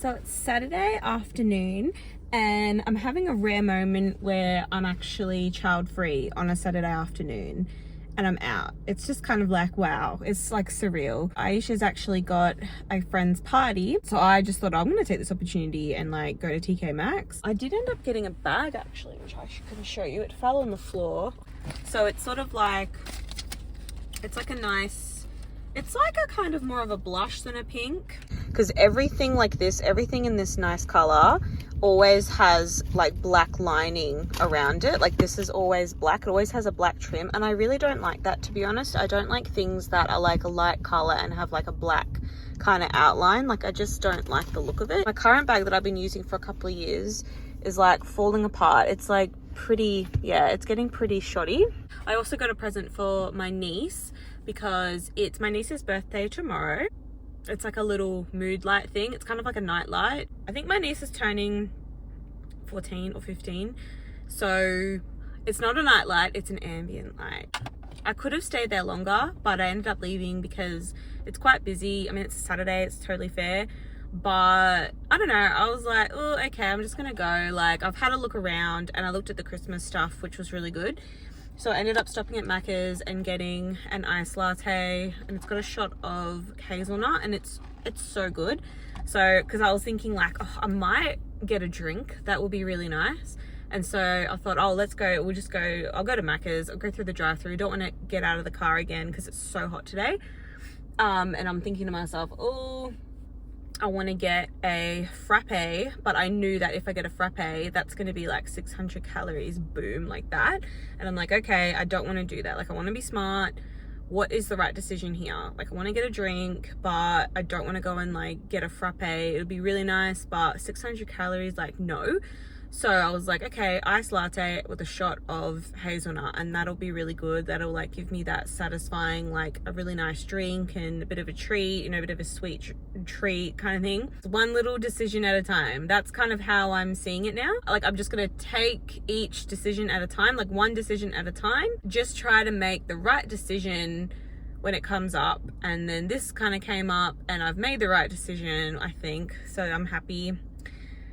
So it's Saturday afternoon and I'm having a rare moment where I'm actually child free on a Saturday afternoon and I'm out. It's just kind of like, wow, it's like surreal. Aisha's actually got a friend's party, so I just thought I'm gonna take this opportunity and like go to TK Maxx. I did end up getting a bag actually, which I can show you. It fell on the floor. So it's sort of like, it's like a nice, it's like a kind of more of a blush than a pink, because everything like this, everything in this nice color always has like black lining around it. Like this is always black, it always has a black trim, and I really don't like that, to be honest. I don't like things that are like a light color and have like a black kind of outline. Like I just don't like the look of it. My current bag that I've been using for a couple of years is like falling apart. It's like pretty, yeah, it's getting pretty shoddy. I also got a present for my niece because it's my niece's birthday tomorrow. It's like a little mood light thing. It's kind of like a night light. I think my niece is turning 14 or 15. So it's not a night light, it's an ambient light. I could have stayed there longer, but I ended up leaving because it's quite busy. I mean, it's a Saturday, it's totally fair. But I don't know, I was like, oh, okay, I'm just gonna go. Like, I've had a look around and I looked at the Christmas stuff, which was really good. So I ended up stopping at Macca's and getting an iced latte, and it's got a shot of hazelnut, and it's so good. So, because I was thinking like, oh, I might get a drink, that would be really nice. And so I thought, oh, let's go, we'll just go, I'll go to Macca's, I'll go through the drive-through. Don't want to get out of the car again because it's so hot today. And I'm thinking to myself, oh, I want to get a frappe, but I knew that if I get a frappe, that's going to be like 600 calories, boom, like that. And I'm like, okay, I don't want to do that. Like, I want to be smart. What is the right decision here? Like, I want to get a drink, but I don't want to go and like get a frappe. It'll be really nice, but 600 calories, like, no. So I was like, okay, iced latte with a shot of hazelnut, and that'll be really good. That'll like give me that satisfying, like a really nice drink and a bit of a treat, you know, a bit of a sweet treat kind of thing. It's one little decision at a time. That's kind of how I'm seeing it now. Like, I'm just gonna take each decision at a time, like one decision at a time. Just try to make the right decision when it comes up. And then this kind of came up and I've made the right decision, I think. So I'm happy,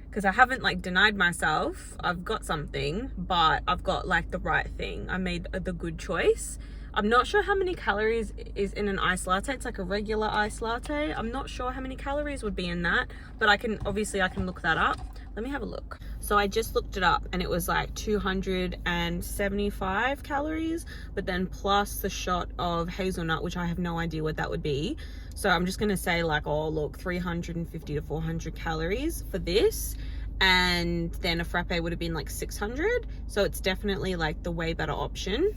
because I haven't like denied myself. I've got something, but I've got like the right thing. I made the good choice. I'm not sure how many calories is in an iced latte. It's like a regular iced latte. I'm not sure how many calories would be in that, but I can look that up. Let me have a look. So I just looked it up and it was like 275 calories, but then plus the shot of hazelnut, which I have no idea what that would be. So I'm just gonna say like, oh look, 350 to 400 calories for this. And then a frappe would have been like 600. So it's definitely like the way better option.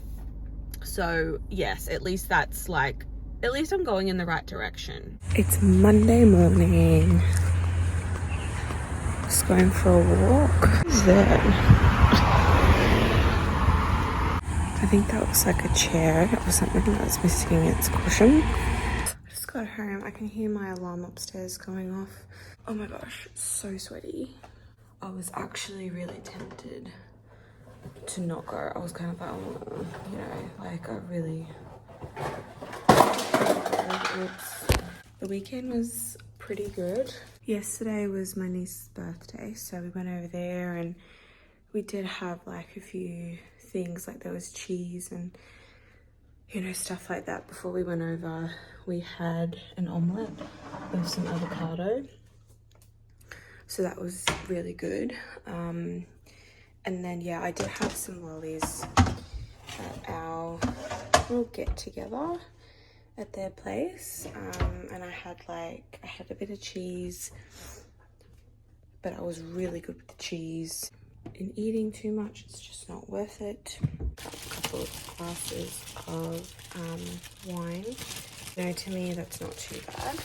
So yes, at least that's like, at least I'm going in the right direction. It's Monday morning. Just going for a walk. What is that? I think that looks like a chair or something that's missing its cushion. I just got home. I can hear my alarm upstairs going off. Oh my gosh, it's so sweaty. I was actually really tempted to not go. I was kind of like, oh, you know, like I really... The weekend was pretty good. Yesterday was my niece's birthday, so we went over there and we did have like a few things, like there was cheese and, you know, stuff like that. Before we went over, we had an omelette with some avocado, so that was really good. And then yeah, I did have some lollies at our little get together at their place, and I had a bit of cheese, but I was really good with the cheese. In eating too much, it's just not worth it. A couple of glasses of wine. You know, to me that's not too bad.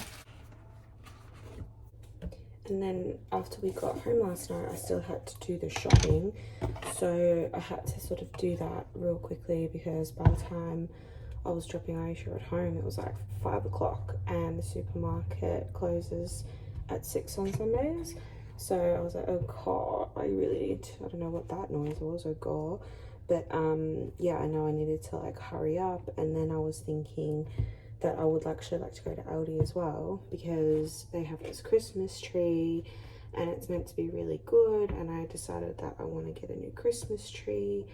And then after we got home last night, I still had to do the shopping, so I had to sort of do that real quickly, because by the time I was dropping Aisha at home, it was like 5 o'clock and the supermarket closes at 6 on Sundays. So I was like, oh god, I really need to, I don't know what that noise was, oh god. But yeah, I know I needed to like hurry up. And then I was thinking that I would actually like to go to Aldi as well, because they have this Christmas tree and it's meant to be really good, and I decided that I want to get a new Christmas tree.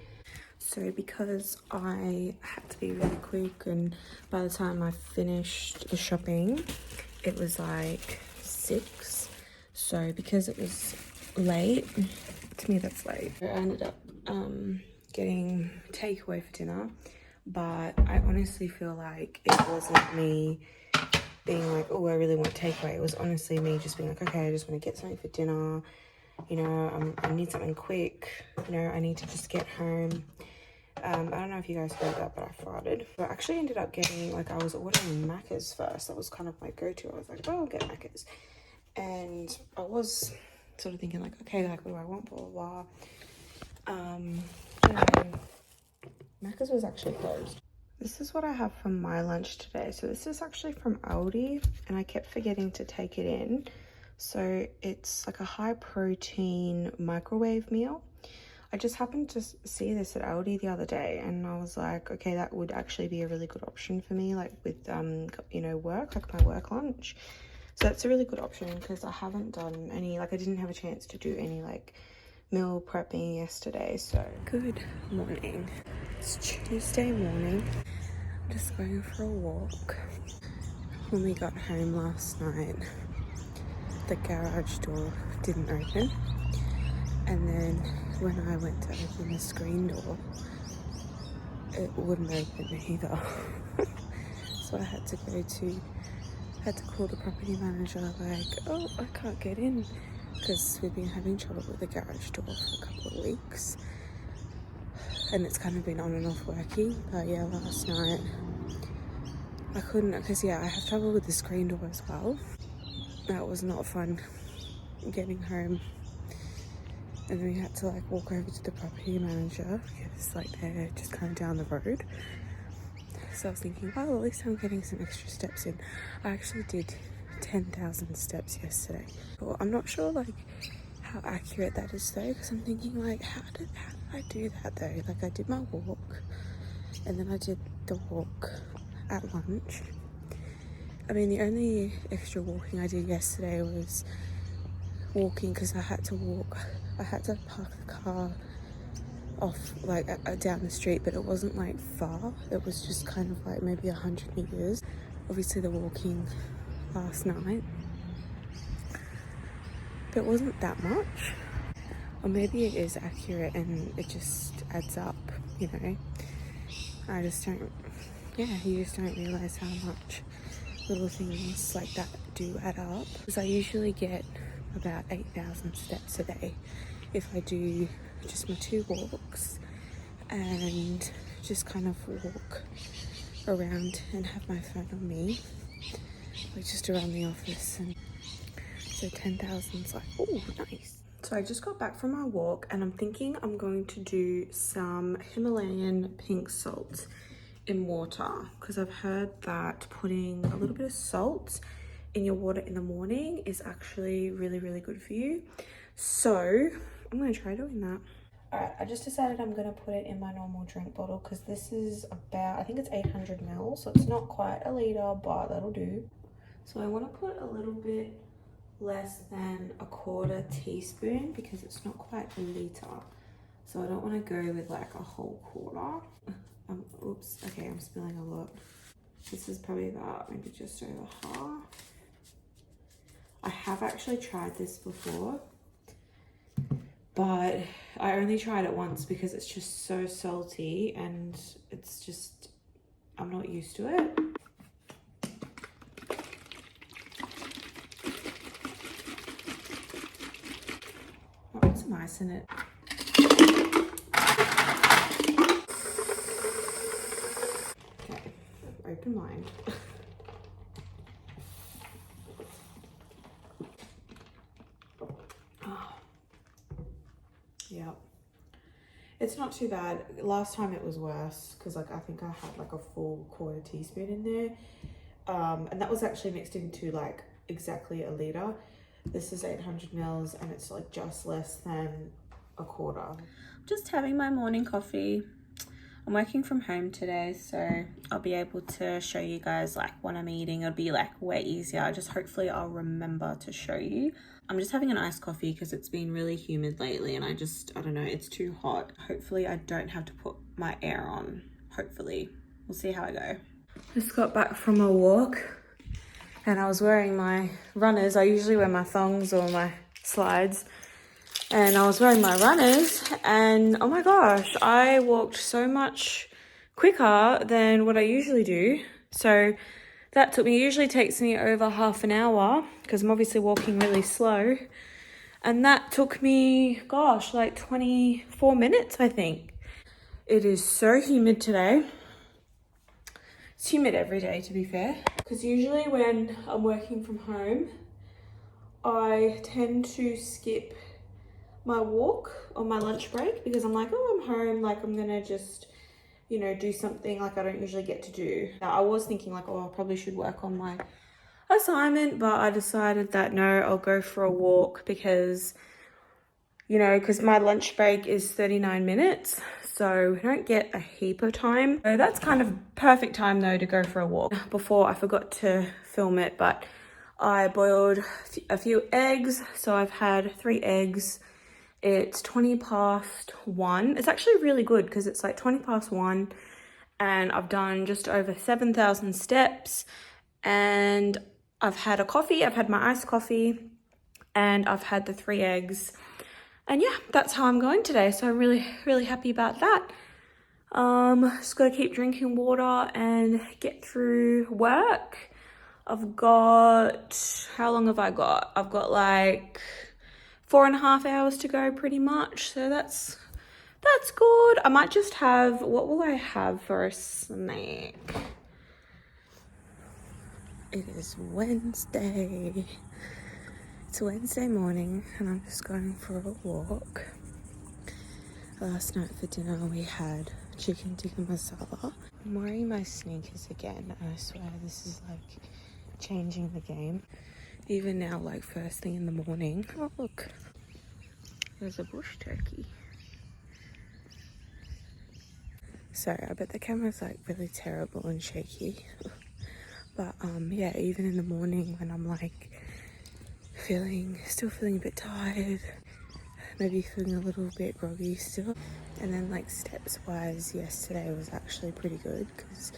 So because I had to be really quick, and by the time I finished the shopping it was like 6, so because it was late, to me that's late, I ended up getting takeaway for dinner. But I honestly feel like it wasn't me being like, oh, I really want takeaway. It was honestly me just being like, okay, I just want to get something for dinner. You know, I need something quick. You know, I need to just get home. I don't know if you guys heard that, but I farted. But I actually ended up getting, like, I was ordering Macca's first. That was kind of my go-to. I was like, oh, I'll get Macca's. And I was sort of thinking like, okay, like, what do I want, blah, blah, blah. Macca's was actually closed. This is what I have for my lunch today. So this is actually from Aldi, and I kept forgetting to take it in. So it's like a high protein microwave meal. I just happened to see this at Aldi the other day, and I was like, okay, that would actually be a really good option for me, like with you know, work, like my work lunch. So that's a really good option, because I haven't done any, like I didn't have a chance to do any like meal prepping yesterday. So good morning, it's Tuesday morning. I'm just going for a walk. When we got home last night, the garage door didn't open, and then when I went to open the screen door, it wouldn't open either. So I had to call the property manager, like, oh, I can't get in, because we've been having trouble with the garage door for a couple of weeks, and it's kind of been on and off working. But yeah, last night I couldn't, because yeah, I have trouble with the screen door as well. That was not fun, getting home, and then we had to like walk over to the property manager, because like they're just kind of down the road. So I was thinking, well, at least I'm getting some extra steps in. I actually did 10,000 steps yesterday. Well, I'm not sure like how accurate that is though, because I'm thinking like, how did I do that though? Like I did my walk, and then I did the walk at lunch. I mean, the only extra walking I did yesterday was walking, because I had to park the car off like down the street, but it wasn't like far. It was just kind of like maybe 100 meters. Obviously the walking last night, but it wasn't that much. Or maybe it is accurate and it just adds up, you know. I just don't, yeah, you just don't realize how much little things like that do add up. Because I usually get about 8,000 steps a day if I do just my 2 walks and just kind of walk around and have my phone on me, like just around the office. And so 10,000's like, oh, nice. So I just got back from my walk, and I'm thinking I'm going to do some Himalayan pink salt in water, because I've heard that putting a little bit of salt in your water in the morning is actually really, really good for you. So I'm gonna try doing that. All right, I just decided I'm gonna put it in my normal drink bottle, because this is about, I think it's 800 ml, so it's not quite a liter, but that'll do. So I want to put a little bit less than a 1/4 teaspoon, because it's not quite a liter, so I don't want to go with like a whole 1/4. Oops, okay, I'm spilling a lot. This is probably about maybe just over half. I have actually tried this before, but I only tried it once, because it's just so salty, and it's just, I'm not used to it. I'll put some ice in it. Okay, open mind. Yeah, it's not too bad. Last time it was worse, because like I think I had like a full 1/4 teaspoon in there, and that was actually mixed into like exactly a liter. This is 800 mils, and it's like just less than a 1/4. Just having my morning coffee. I'm working from home today, so I'll be able to show you guys like when I'm eating. It'll be like way easier. Hopefully I'll remember to show you. I'm just having an iced coffee because it's been really humid lately and I don't know, it's too hot. Hopefully I don't have to put my air on. Hopefully. We'll see how I go. Just got back from a walk and I was wearing my runners. I usually wear my thongs or my slides. And I was wearing my runners and oh my gosh, I walked so much quicker than what I usually do. So that usually takes me over half an hour because I'm obviously walking really slow. And that took me, gosh, like 24 minutes, I think. It is so humid today. It's humid every day, to be fair. Because usually when I'm working from home, I tend to skip my walk on my lunch break because I'm like, oh, I'm home, like I'm gonna just, you know, do something like I don't usually get to do. I was thinking like, oh, I probably should work on my assignment, but I decided that no, I'll go for a walk because, you know, because my lunch break is 39 minutes, so we don't get a heap of time. So that's kind of perfect time though to go for a walk. Before I forgot to film it, but I boiled a few eggs, so I've had 3 eggs. It's 20 past 1. It's actually really good because it's like 20 past 1 and I've done just over 7,000 steps and I've had a coffee. I've had my iced coffee and I've had the 3 eggs. And yeah, that's how I'm going today. So I'm really, really happy about that. Just got to keep drinking water and get through work. I've got, how long have I got? I've got like 4.5 hours to go pretty much, so that's good. I might just have, what will I have for a snack? It is Wednesday. It's Wednesday morning and I'm just going for a walk. Last night for dinner we had chicken tikka masala. I'm wearing my sneakers again and I swear this is like changing the game. Even now, like first thing in the morning. Oh look, there's a bush turkey. Sorry, I bet the camera's like really terrible and shaky. But yeah, even in the morning when I'm like still feeling a bit tired, maybe feeling a little bit groggy still. And then like steps wise, yesterday was actually pretty good because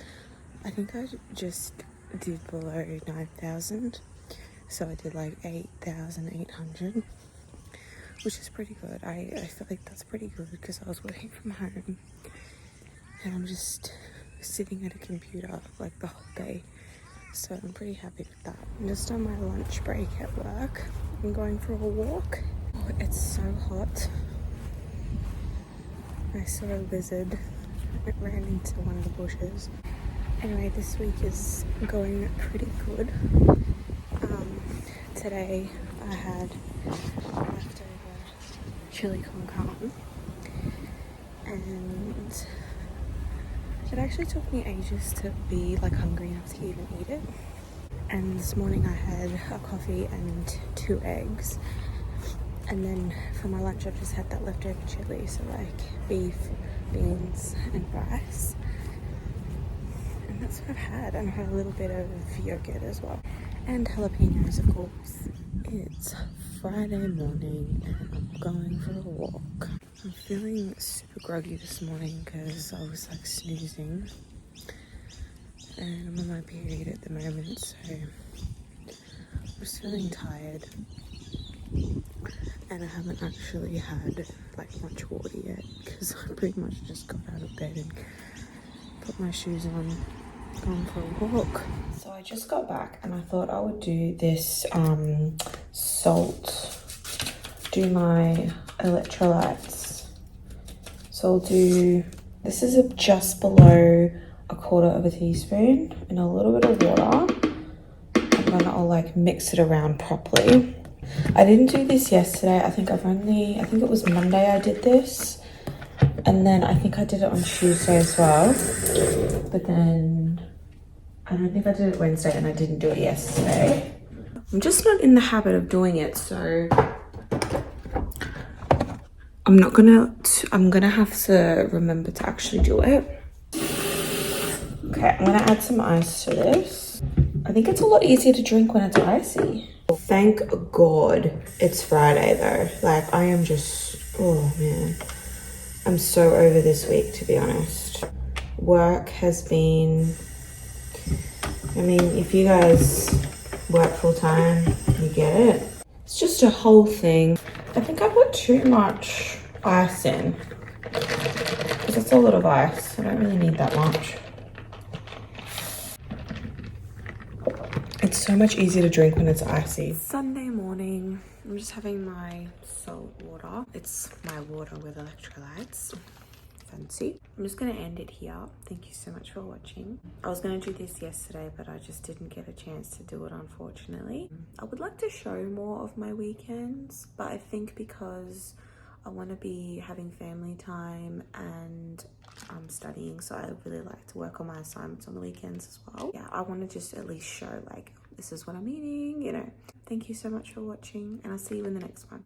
I think I just did below 9,000. So I did like 8,800, which is pretty good. I feel like that's pretty good because I was working from home and I'm just sitting at a computer like the whole day. So I'm pretty happy with that. I'm just on my lunch break at work. I'm going for a walk. Oh, it's so hot. I saw a lizard. It ran into one of the bushes. Anyway, this week is going pretty good. Today I had leftover chili con carne and it actually took me ages to be like hungry enough to even eat it. And this morning I had a coffee and 2 eggs, and then for my lunch I've just had that leftover chili, so like beef, beans and rice, and that's what I've had. And I had a little bit of yogurt as well. And jalapenos, of course. It's Friday morning and I'm going for a walk. I'm feeling super groggy this morning because I was like snoozing. And I'm on my period at the moment, so I'm just feeling tired. And I haven't actually had like much water yet because I pretty much just got out of bed and put my shoes on, gone for a walk. So I just got back and I thought I would do this do my electrolytes. So I'll do, this is just below 1/4 teaspoon in a little bit of water, and then I'll like mix it around properly. I didn't do this yesterday. I think it was Monday I did this, and then I think I did it on Tuesday as well, but then I don't think I did it Wednesday and I didn't do it yesterday. I'm just not in the habit of doing it, so I'm gonna have to remember to actually do it. Okay, I'm gonna add some ice to this. I think it's a lot easier to drink when it's icy. Thank God it's Friday though. Like I am just, oh man. I'm so over this week, to be honest. Work has been, I mean, if you guys work full time, you get it. It's just a whole thing. I think I put too much ice in because it's a lot of ice. I don't really need that much. It's so much easier to drink when it's icy. Sunday morning, I'm just having my salt water. It's my water with electrolytes. Fancy. I'm just gonna end it here. Thank you so much for watching. I was gonna do this yesterday, but I just didn't get a chance to do it, unfortunately. I would like to show more of my weekends, but I think because I want to be having family time and I'm studying, so I really like to work on my assignments on the weekends as well. Yeah, I want to just at least show like this is what I'm eating, you know. Thank you so much for watching, and I'll see you in the next one.